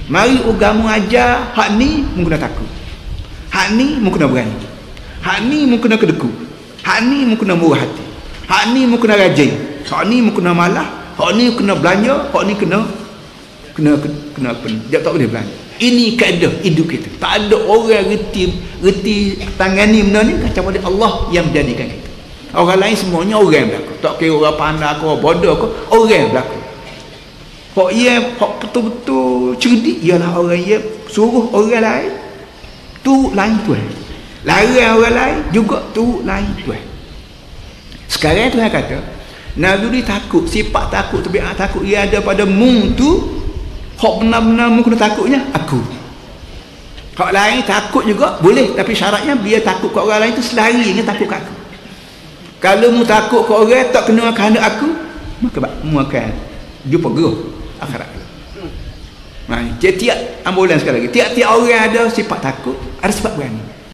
Mari agama ajar hak ni mu kena takut, hak ni mu kena berani, hak ni mu kena kedekut, hak ni mu kena murah hati, hak ni mu kena rajin, hak ni mu kena malah, hak ni kena belanja, hak ni kena tak boleh belanja. Ini kaedah hidup kita. Tak ada orang reti tangani benda ni kecuali Allah yang menjadikan kita. Orang lain semuanya orang berlaku. Tak kira orang pandai ke orang bodoh ke, orang berlaku. Hak betul-betul cerdik ialah orang yang suruh orang lain turut lain Tuhan, larang orang lain juga turut lain Tuhan. Sekarang Tuhan kata Nabi takut, sifat takut, tabiat takut ia ada pada mu tu. Hak benar-benar mu kena takutnya aku. Hak lain takut juga boleh, tapi syaratnya biar takut kat orang lain tu selari dengan takut kat aku. Kalau mu takut kat orang tak kena kehendak aku, maka mu akan jumpa geruh akhirat. Nah, tiap-tiap ambulan sekali lagi, tiap-tiap orang ada sifat takut, ada sifat berani.